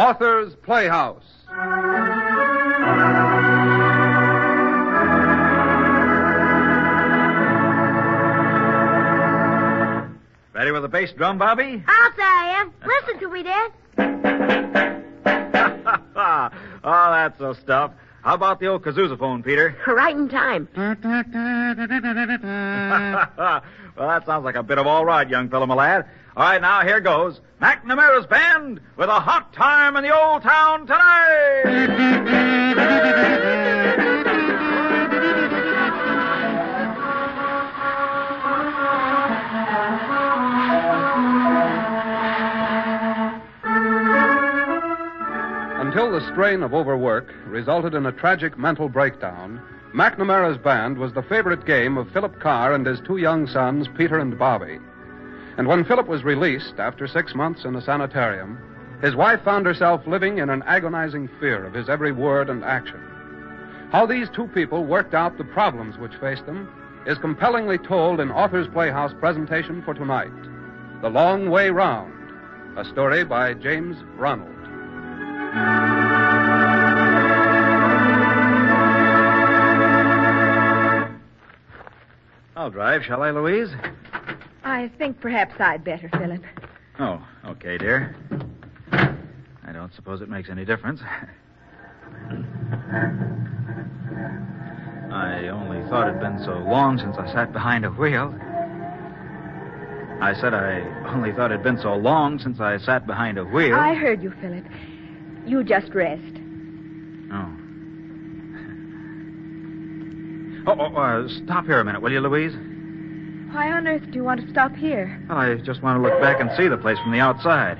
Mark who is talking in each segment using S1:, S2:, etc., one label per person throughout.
S1: Author's Playhouse.
S2: Ready with the bass drum, Bobby?
S3: I'll say I am. Listen to me, Dad.
S2: Oh, that's the stuff. How about the old kazoosaphone, Peter?
S3: Right in time.
S2: Well, that sounds like a bit of all right, young fellow, my lad. All right, now here goes. McNamara's Band with a hot time in the old town
S1: Until the strain of overwork resulted in a tragic mental breakdown, McNamara's Band was the favorite game of Philip Carr and his two young sons, Peter and Bobby. And when Philip was released after 6 months in a sanitarium, his wife found herself living in an agonizing fear of his every word and action. How these two people worked out the problems which faced them is compellingly told in Author's Playhouse presentation for tonight, The Long Way Round, a story by James Ronald.
S2: I'll drive, shall I, Louise?
S4: I think perhaps I'd better, Philip.
S2: Oh, okay, dear. I don't suppose it makes any difference. I only thought it'd been so long since I sat behind a wheel. I said I only thought it'd been so long since I sat behind a wheel.
S4: I heard you, Philip. You just rest.
S2: Stop here a minute, will you, Louise?
S4: Why on earth do you want to stop here?
S2: Well, I just want to look back and see the place from the outside.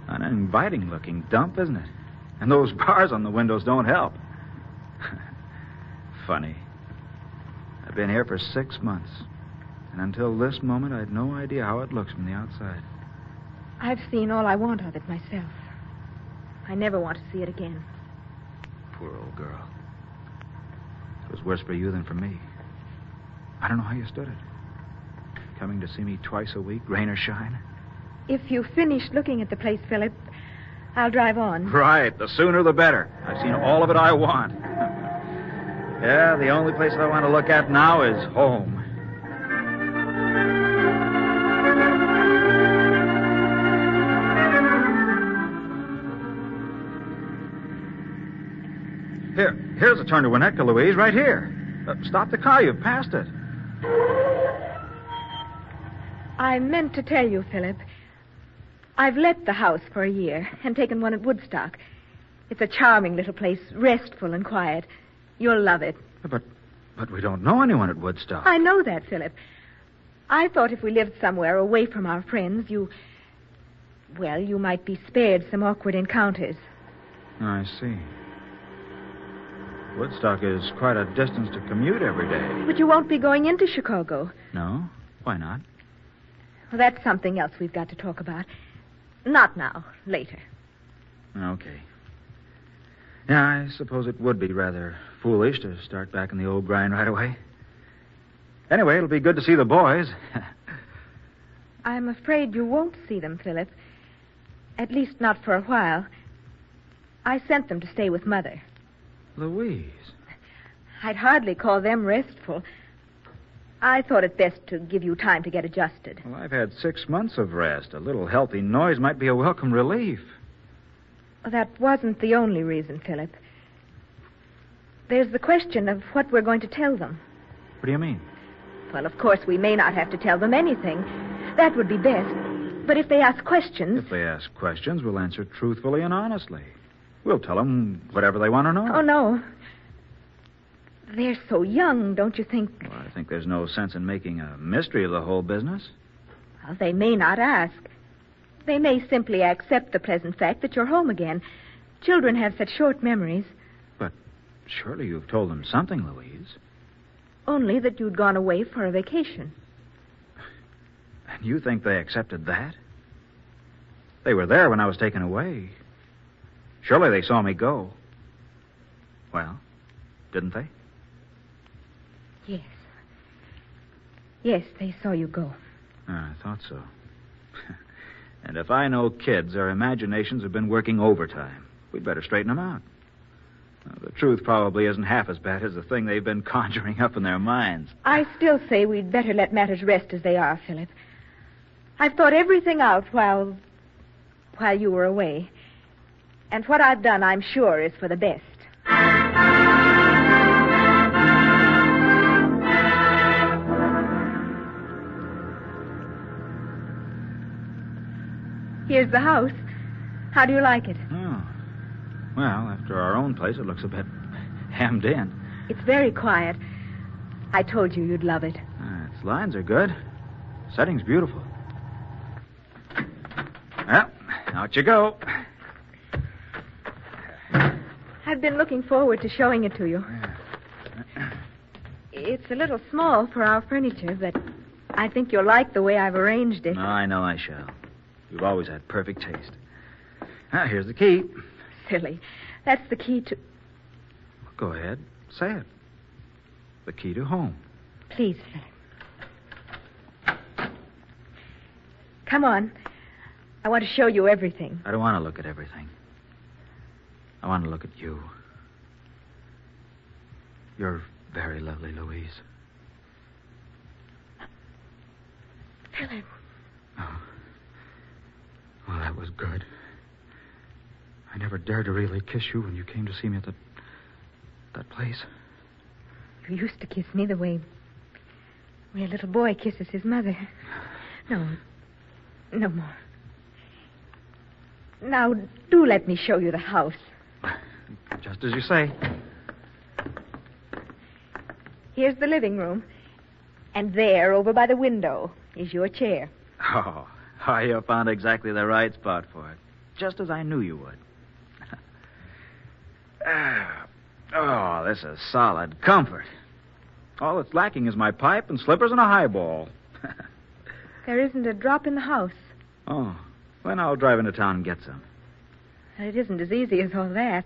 S2: An inviting-looking dump, isn't it? And those bars on the windows don't help. Funny. I've been here for 6 months. And until this moment, I had no idea how it looks from the outside.
S4: I've seen all I want of it myself. I never want to see it again.
S2: Poor old girl. It was worse for you than for me. I don't know how you stood it. Coming to see me twice a week, rain or shine.
S4: If you finish looking at the place, Philip, I'll drive on.
S2: Right. The sooner the better. I've seen all of it I want. Yeah, the only place I want to look at now is home. Here's a turn to Winnetka, Louise, right here. Stop the car. You've passed it.
S4: I meant to tell you, Philip. I've let the house for a year and taken one at Woodstock. It's a charming little place, restful and quiet. You'll love it.
S2: But we don't know anyone at Woodstock.
S4: I know that, Philip. I thought if we lived somewhere away from our friends, you might be spared some awkward encounters.
S2: I see. Woodstock is quite a distance to commute every day.
S4: But you won't be going into Chicago.
S2: No? Why not?
S4: Well, that's something else we've got to talk about. Not now. Later.
S2: Okay. Yeah, I suppose it would be rather foolish to start back in the old grind right away. Anyway, it'll be good to see the boys.
S4: I'm afraid you won't see them, Philip. At least not for a while. I sent them to stay with Mother.
S2: Louise.
S4: I'd hardly call them restful. I thought it best to give you time to get adjusted.
S2: Well, I've had 6 months of rest. A little healthy noise might be a welcome relief.
S4: That wasn't the only reason, Philip. There's the question of what we're going to tell them.
S2: What do you mean?
S4: Well, of course, we may not have to tell them anything. That would be best. But if they ask questions...
S2: If they ask questions, we'll answer truthfully and honestly. We'll tell them whatever they want to know.
S4: Oh, no. They're so young, don't you think?
S2: Well, I think there's no sense in making a mystery of the whole business.
S4: Well, they may not ask. They may simply accept the pleasant fact that you're home again. Children have such short memories.
S2: But surely you've told them something, Louise.
S4: Only that you'd gone away for a vacation.
S2: And you think they accepted that? They were there when I was taken away. Surely they saw me go. Well, didn't they?
S4: Yes. Yes, they saw you go.
S2: I thought so. And if I know kids, their imaginations have been working overtime. We'd better straighten them out. Now, the truth probably isn't half as bad as the thing they've been conjuring up in their minds.
S4: I still say we'd better let matters rest as they are, Philip. I've thought everything out while you were away. And what I've done, I'm sure, is for the best. Here's the house. How do you like it?
S2: Oh. Well, after our own place, it looks a bit hemmed in.
S4: It's very quiet. I told you you'd love it.
S2: Its lines are good. Setting's beautiful. Well, out you go.
S4: I've been looking forward to showing it to you. It's a little small for our furniture, but I think you'll like the way I've arranged it.
S2: No, I know I shall. You've always had perfect taste. Now, here's the key.
S4: Silly. That's the key to...
S2: Go ahead. Say it. The key to home.
S4: Please, Philip. Come on. I want to show you everything.
S2: I don't want to look at everything. I want to look at you. You're very lovely, Louise.
S4: Philip.
S2: Oh. Well, that was good. I never dared to really kiss you when you came to see me at that place.
S4: You used to kiss me the way a little boy kisses his mother. No more. Now, do let me show you the house.
S2: Just as you say.
S4: Here's the living room. And there, over by the window, is your chair.
S2: Oh, you found exactly the right spot for it. Just as I knew you would. Oh, this is solid comfort. All that's lacking is my pipe and slippers and a highball.
S4: There isn't a drop in the house.
S2: Oh, well, I'll drive into town and get some.
S4: It isn't as easy as all that.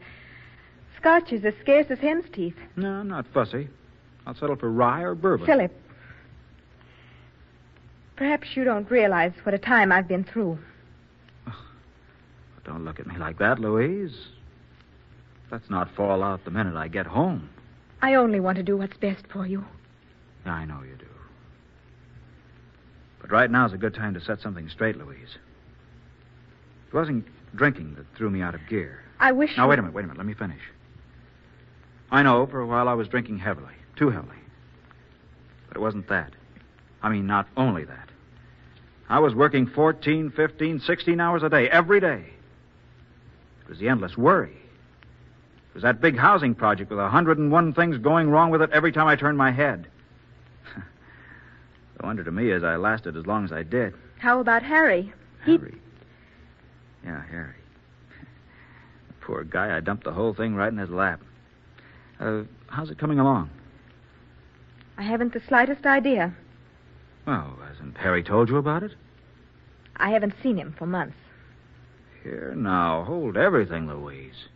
S4: Scotch is as scarce as hen's teeth.
S2: No, I'm not fussy. I'll settle for rye or bourbon.
S4: Philip, perhaps you don't realize what a time I've been through.
S2: Don't look at me like that, Louise. Let's not fall out the minute I get home.
S4: I only want to do what's best for you.
S2: I know you do. But right now's a good time to set something straight, Louise. It wasn't drinking that threw me out of gear.
S4: I wish...
S2: Now, wait a minute. Let me finish. I know for a while I was drinking heavily. Too heavily. But it wasn't that. I mean, not only that. I was working 14, 15, 16 hours a day, every day. It was the endless worry. It was that big housing project with 101 things going wrong with it every time I turned my head. The wonder to me is I lasted as long as I did.
S4: How about Harry?
S2: Harry? Yeah, Harry. The poor guy, I dumped the whole thing right in his lap. How's it coming along?
S4: I haven't the slightest idea.
S2: Well, hasn't Harry told you about it?
S4: I haven't seen him for months.
S2: Here, now, hold everything, Louise.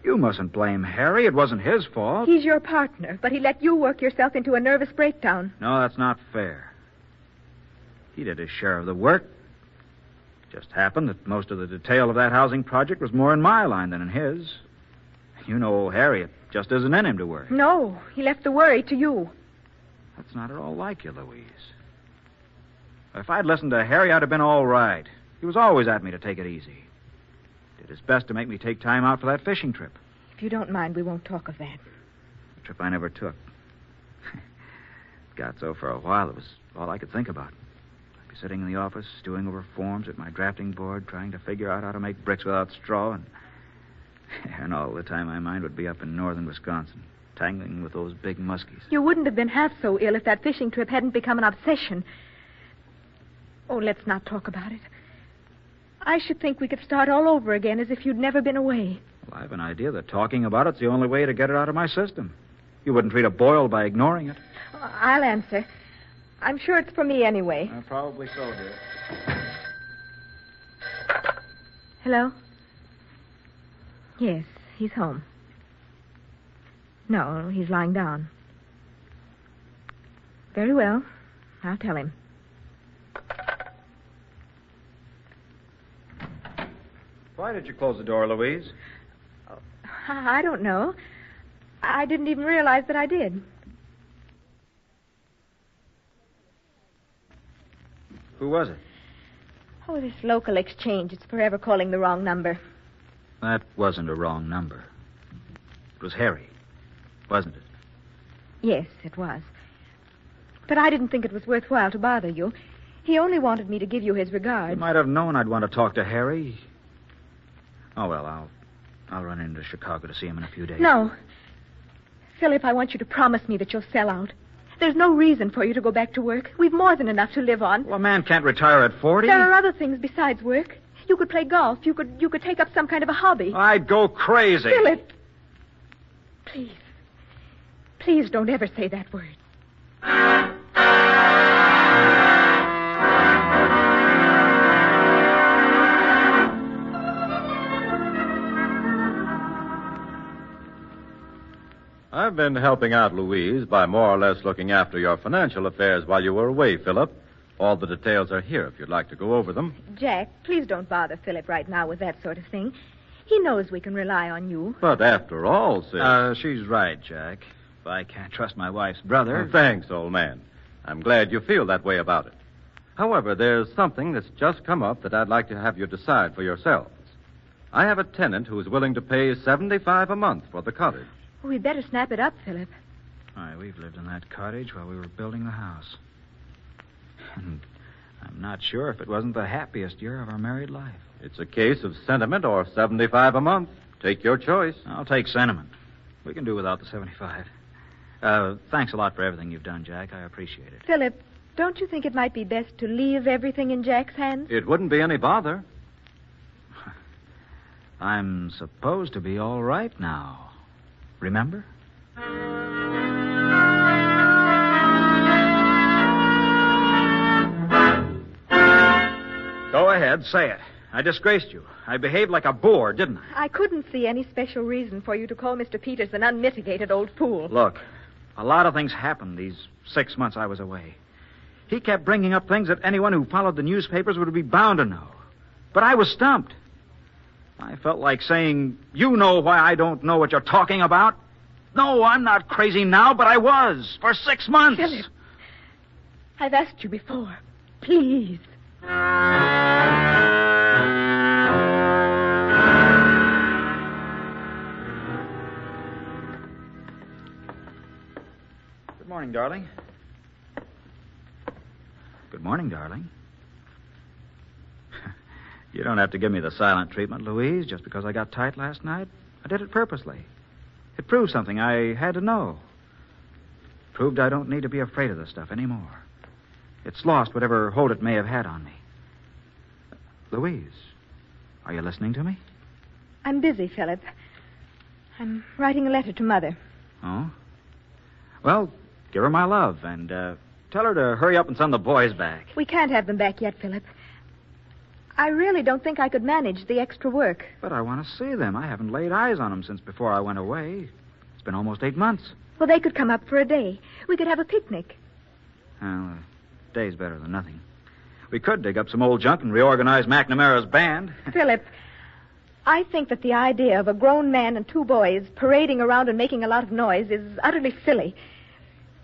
S2: You mustn't blame Harry. It wasn't his fault.
S4: He's your partner, but he let you work yourself into a nervous breakdown.
S2: No, that's not fair. He did his share of the work. It just happened that most of the detail of that housing project was more in my line than in his. You know old Harry, it just isn't in him to worry.
S4: No, he left the worry to you.
S2: That's not at all like you, Louise. If I'd listened to Harry, I'd have been all right. He was always at me to take it easy. Did his best to make me take time out for that fishing trip.
S4: If you don't mind, we won't talk of that.
S2: A trip I never took. It got so for a while, it was all I could think about. I'd be sitting in the office, stewing over forms at my drafting board, trying to figure out how to make bricks without straw, and all the time my mind would be up in northern Wisconsin, tangling with those big muskies.
S4: You wouldn't have been half so ill if that fishing trip hadn't become an obsession. Oh, let's not talk about it. I should think we could start all over again as if you'd never been away.
S2: Well, I have an idea that talking about it's the only way to get it out of my system. You wouldn't treat a boil by ignoring it.
S4: I'll answer. I'm sure it's for me anyway.
S2: Probably so, dear.
S4: Hello? Yes, he's home. No, he's lying down. Very well. I'll tell him.
S2: Why did you close the door, Louise?
S4: I don't know. I didn't even realize that I did.
S2: Who was it?
S4: Oh, this local exchange. It's forever calling the wrong number.
S2: That wasn't a wrong number. It was Harry, wasn't it?
S4: Yes, it was. But I didn't think it was worthwhile to bother you. He only wanted me to give you his regards.
S2: You might have known I'd want to talk to Harry. Oh, well, I'll run into Chicago to see him in a few days.
S4: No. Philip, I want you to promise me that you'll sell out. There's no reason for you to go back to work. We've more than enough to live on.
S2: Well, a man can't retire at 40.
S4: There are other things besides work. You could play golf. You could take up some kind of a hobby.
S2: I'd go crazy.
S4: Philip! Please. Please don't ever say that word.
S5: I've been helping out Louise by more or less looking after your financial affairs while you were away, Philip. All the details are here if you'd like to go over them.
S4: Jack, please don't bother Philip right now with that sort of thing. He knows we can rely on you.
S5: But after all, Sis...
S2: She's right, Jack. If I can't trust my wife's brother...
S5: Thanks, old man. I'm glad you feel that way about it. However, there's something that's just come up that I'd like to have you decide for yourselves. I have a tenant who's willing to pay $75 a month for the cottage.
S4: We'd better snap it up, Philip.
S2: Why, we've lived in that cottage while we were building the house. And I'm not sure if it wasn't the happiest year of our married life.
S5: It's a case of sentiment or $75 a month. Take your choice.
S2: I'll take sentiment. We can do without the 75. Thanks a lot for everything you've done, Jack. I appreciate it.
S4: Philip, don't you think it might be best to leave everything in Jack's hands?
S5: It wouldn't be any bother.
S2: I'm supposed to be all right now. Remember? Go ahead, say it. I disgraced you. I behaved like a boor, didn't I?
S4: I couldn't see any special reason for you to call Mr. Peters an unmitigated old fool.
S2: Look, a lot of things happened these 6 months I was away. He kept bringing up things that anyone who followed the newspapers would be bound to know. But I was stumped. I felt like saying, you know why I don't know what you're talking about? No, I'm not crazy now, but I was for 6 months.
S4: Philip, I've asked you before. Please.
S2: Good morning, darling. Good morning, darling. You don't have to give me the silent treatment, Louise, just because I got tight last night. I did it purposely. It proved something I had to know. It proved I don't need to be afraid of this stuff anymore. It's lost whatever hold it may have had on me. Louise, are you listening to me?
S4: I'm busy, Philip. I'm writing a letter to Mother.
S2: Oh? Well, give her my love and tell her to hurry up and send the boys back.
S4: We can't have them back yet, Philip. I really don't think I could manage the extra work.
S2: But I want to see them. I haven't laid eyes on them since before I went away. It's been almost 8 months.
S4: Well, they could come up for a day. We could have a picnic.
S2: Well, a day's better than nothing. We could dig up some old junk and reorganize McNamara's band.
S4: Philip, I think that the idea of a grown man and 2 boys parading around and making a lot of noise is utterly silly.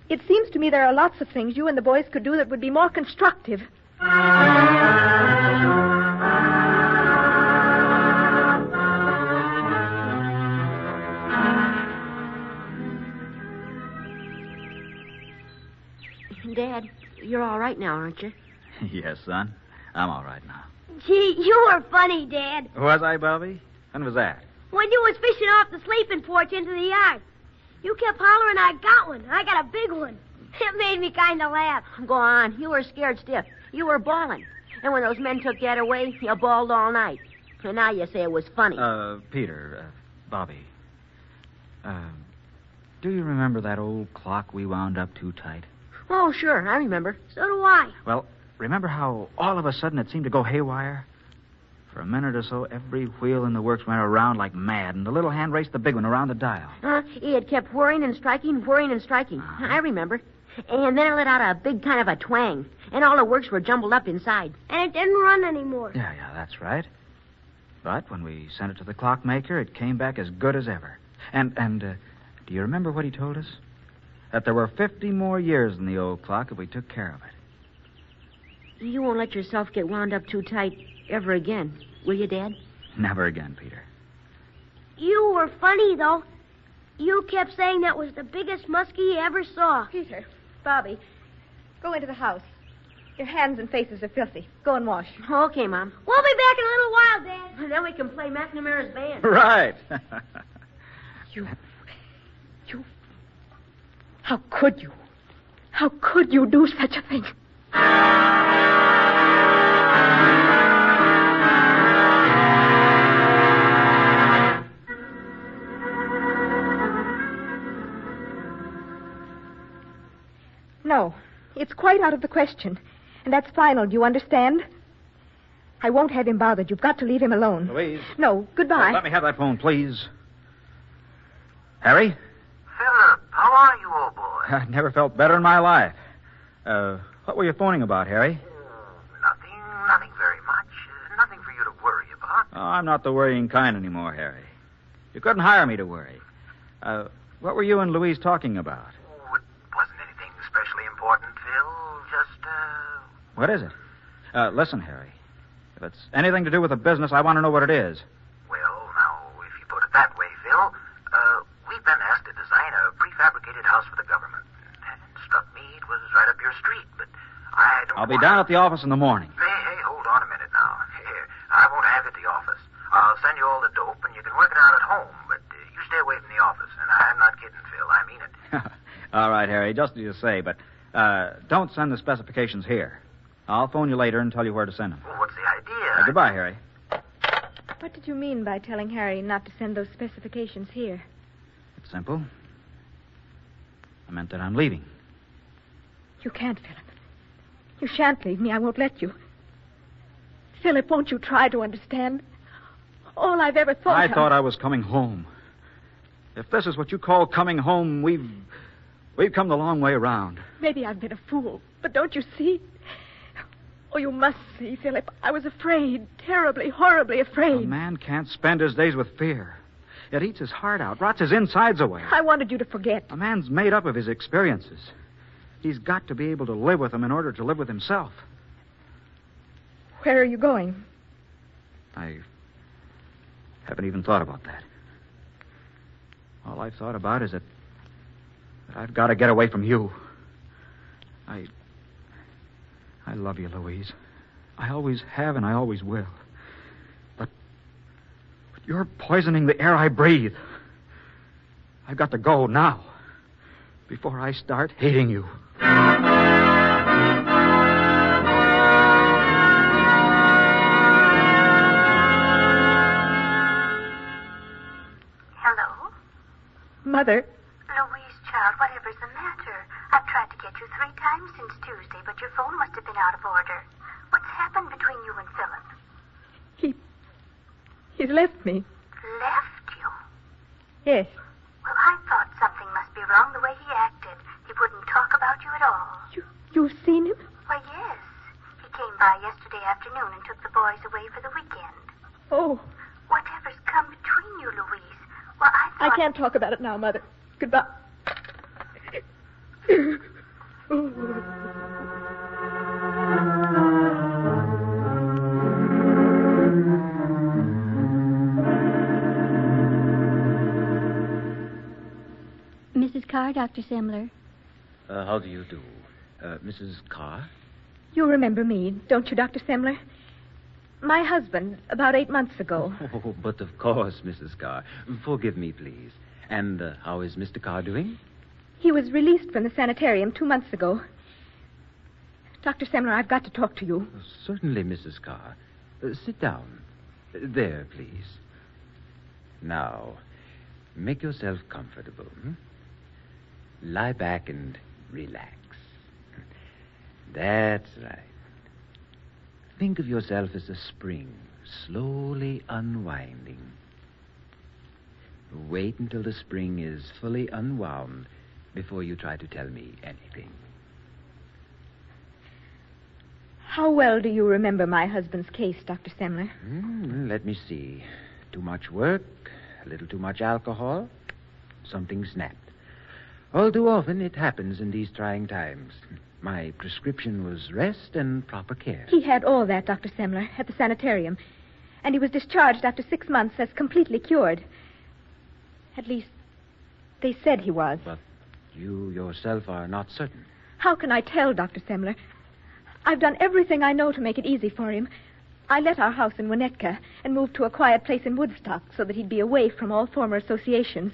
S4: It seems to me there are lots of things you and the boys could do that would be more constructive.
S3: Dad, you're all right now, aren't you?
S2: Yes, son. I'm all right now.
S3: Gee, you were funny, Dad.
S2: Was I, Bobby? When was that?
S3: When you was fishing off the sleeping porch into the yard. You kept hollering, I got one. I got a big one. It made me kind of laugh. Go on. You were scared stiff. You were bawling. And when those men took Dad away, you bawled all night. And now you say it was funny.
S2: Peter, Bobby. Do you remember that old clock we wound up too tight?
S3: Oh, sure. I remember. So do I.
S2: Well, remember how all of a sudden it seemed to go haywire? For a minute or so, every wheel in the works went around like mad, and the little hand raced the big one around the dial.
S3: It kept whirring and striking, whirring and striking.
S2: Uh-huh.
S3: I remember. And then it let out a big kind of a twang, and all the works were jumbled up inside. And it didn't run anymore.
S2: Yeah, that's right. But when we sent it to the clockmaker, it came back as good as ever. And do you remember what he told us? That there were 50 more years in the old clock if we took care of it.
S3: You won't let yourself get wound up too tight ever again, will you, Dad?
S2: Never again, Peter.
S3: You were funny, though. You kept saying that was the biggest muskie you ever saw.
S4: Peter, Bobby, go into the house. Your hands and faces are filthy. Go and wash.
S3: Okay, Mom. We'll be back in a little while, Dad. And then we can play McNamara's band.
S2: Right.
S4: You... How could you? How could you do such a thing? No, it's quite out of the question. And that's final, do you understand? I won't have him bothered. You've got to leave him alone.
S2: Louise.
S4: No, goodbye.
S2: Let me have that phone, please. Harry?
S6: Philip, how are you, old boy?
S2: I never felt better in my life. What were you phoning about, Harry?
S6: Nothing very much. Nothing for you to worry about.
S2: Oh, I'm not the worrying kind anymore, Harry. You couldn't hire me to worry. What were you and Louise talking about?
S6: Oh, it wasn't anything especially important, Phil. Just,
S2: What is it? Listen, Harry. If it's anything to do with the business, I want to know what it is.
S6: Well, now, if you put it that way, Phil, we've been asked to design a prefabricated house for the government. It struck me it was right up your street, but I don't
S2: I'll be down at the office in the morning.
S6: Hey, hold on a minute now. Here, I won't have it at the office. I'll send you all the dope, and you can work it out at home, but you stay away from the office. And I'm not kidding, Phil. I mean it.
S2: All right, Harry, just as you say, but don't send the specifications here. I'll phone you later and tell you where to send them.
S6: Well, what's the idea?
S2: Goodbye, Harry.
S4: What did you mean by telling Harry not to send those specifications here?
S2: It's simple. I meant that I'm leaving.
S4: You can't, Philip. You shan't leave me. I won't let you. Philip, won't you try to understand? All I've ever thought
S2: I thought I was coming home. If this is what you call coming home, we've come the long way around.
S4: Maybe I've been a fool, but don't you see? Oh, you must see, Philip. I was afraid, terribly, horribly afraid.
S2: A man can't spend his days with fear. It eats his heart out, rots his insides away.
S4: I wanted you to forget.
S2: A man's made up of his experiences. He's got to be able to live with them in order to live with himself.
S4: Where are you going?
S2: I haven't even thought about that. All I've thought about is that I've got to get away from you. I love you, Louise. I always have and I always will. But you're poisoning the air I breathe. I've got to go now before I start hating you.
S7: Hello?
S4: Mother,
S7: Louise, child, whatever's the matter? I've tried to get you 3 times since Tuesday, but your phone must have been out of order. What's happened between you and Philip?
S4: he's left me.
S7: Left you?
S4: Yes.
S7: Well, I thought something must be wrong the way he acted. He wouldn't talk about you at all.
S4: You've seen him?
S7: Why, yes. He came by yesterday afternoon and took the boys away for the weekend.
S4: Oh,
S7: Whatever's come between you, Louise? Well, I thought...
S4: I can't talk about it now, Mother. Goodbye.
S8: Mrs. Carr, Dr. Semler.
S9: How do you do? Mrs. Carr?
S4: You remember me, don't you, Dr. Semler? My husband, about 8 months ago.
S9: Oh, but of course, Mrs. Carr. Forgive me, please. And how is Mr. Carr doing?
S4: He was released from the sanitarium 2 months ago. Dr. Semler, I've got to talk to you.
S9: Certainly, Mrs. Carr. Sit down. There, please. Now, make yourself comfortable. Lie back and relax. That's right. Think of yourself as a spring, slowly unwinding. Wait until the spring is fully unwound before you try to tell me anything.
S4: How well do you remember my husband's case, Dr. Semler?
S9: Let me see. Too much work, a little too much alcohol, something snapped. All too often it happens in these trying times. My prescription was rest and proper care.
S4: He had all that, Dr. Semler, at the sanitarium. And he was discharged after 6 months as completely cured. At least, they said he was.
S9: But you yourself are not certain.
S4: How can I tell, Dr. Semler? I've done everything I know to make it easy for him. I let our house in Winnetka and moved to a quiet place in Woodstock so that he'd be away from all former associations.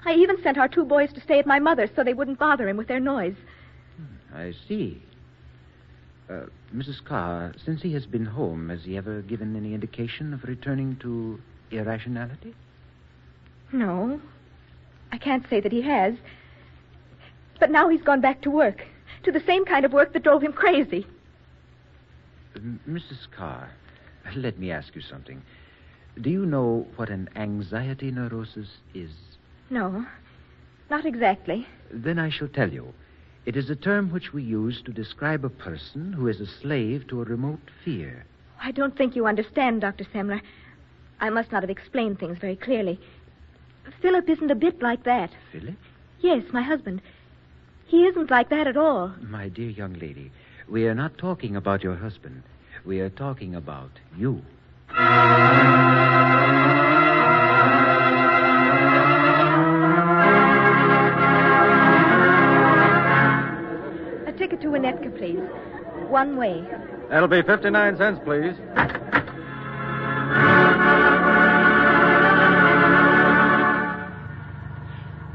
S4: I even sent our 2 boys to stay at my mother's so they wouldn't bother him with their noise.
S9: I see. Mrs. Carr, since he has been home, has he ever given any indication of returning to irrationality?
S4: No. I can't say that he has. But now he's gone back to work. To the same kind of work that drove him crazy.
S9: Mrs. Carr, let me ask you something. Do you know what an anxiety neurosis is?
S4: No, not exactly.
S9: Then I shall tell you. It is a term which we use to describe a person who is a slave to a remote fear.
S4: I don't think you understand, Dr. Semler. I must not have explained things very clearly. Philip isn't a bit like that.
S9: Philip?
S4: Yes, my husband. He isn't like that at all.
S9: My dear young lady, we are not talking about your husband. We are talking about you.
S4: A ticket to Winnetka, please. One way.
S5: That'll be 59 cents, please.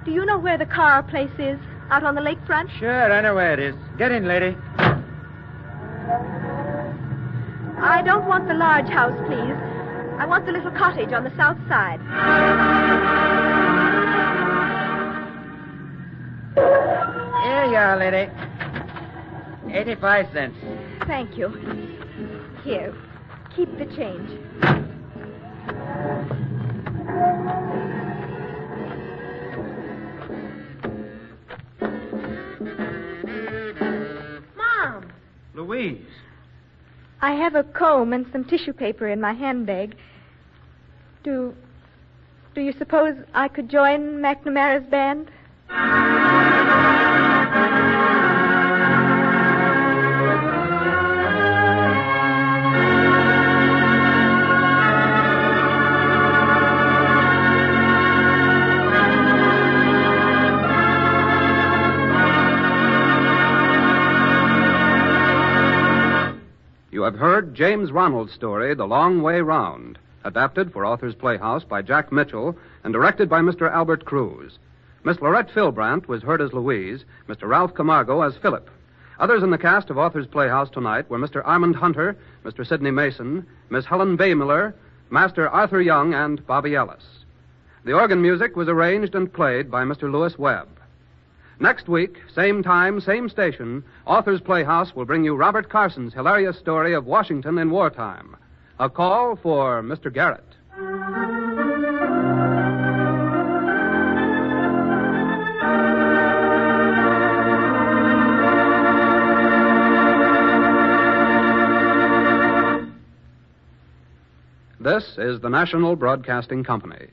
S4: Do you know where the Carr place is? Out on the lakefront?
S2: Sure, I know where it is. Get in, lady.
S4: I don't want the large house, please. I want the little cottage on the south side.
S2: Here you are, lady. 85 cents.
S4: Thank you. Here, keep the change.
S3: Mom!
S2: Louise.
S4: I have a comb and some tissue paper in my handbag. Do you suppose I could join McNamara's band?
S1: You have heard James Ronald's story, The Long Way Round, adapted for Authors Playhouse by Jack Mitchell and directed by Mr. Albert Cruz. Miss Lorette Philbrandt was heard as Louise, Mr. Ralph Camargo as Philip. Others in the cast of Authors Playhouse tonight were Mr. Armand Hunter, Mr. Sidney Mason, Miss Helen Baymiller, Master Arthur Young, and Bobby Ellis. The organ music was arranged and played by Mr. Lewis Webb. Next week, same time, same station, Authors Playhouse will bring you Robert Carson's hilarious story of Washington in wartime. A call for Mr. Garrett. This is the National Broadcasting Company.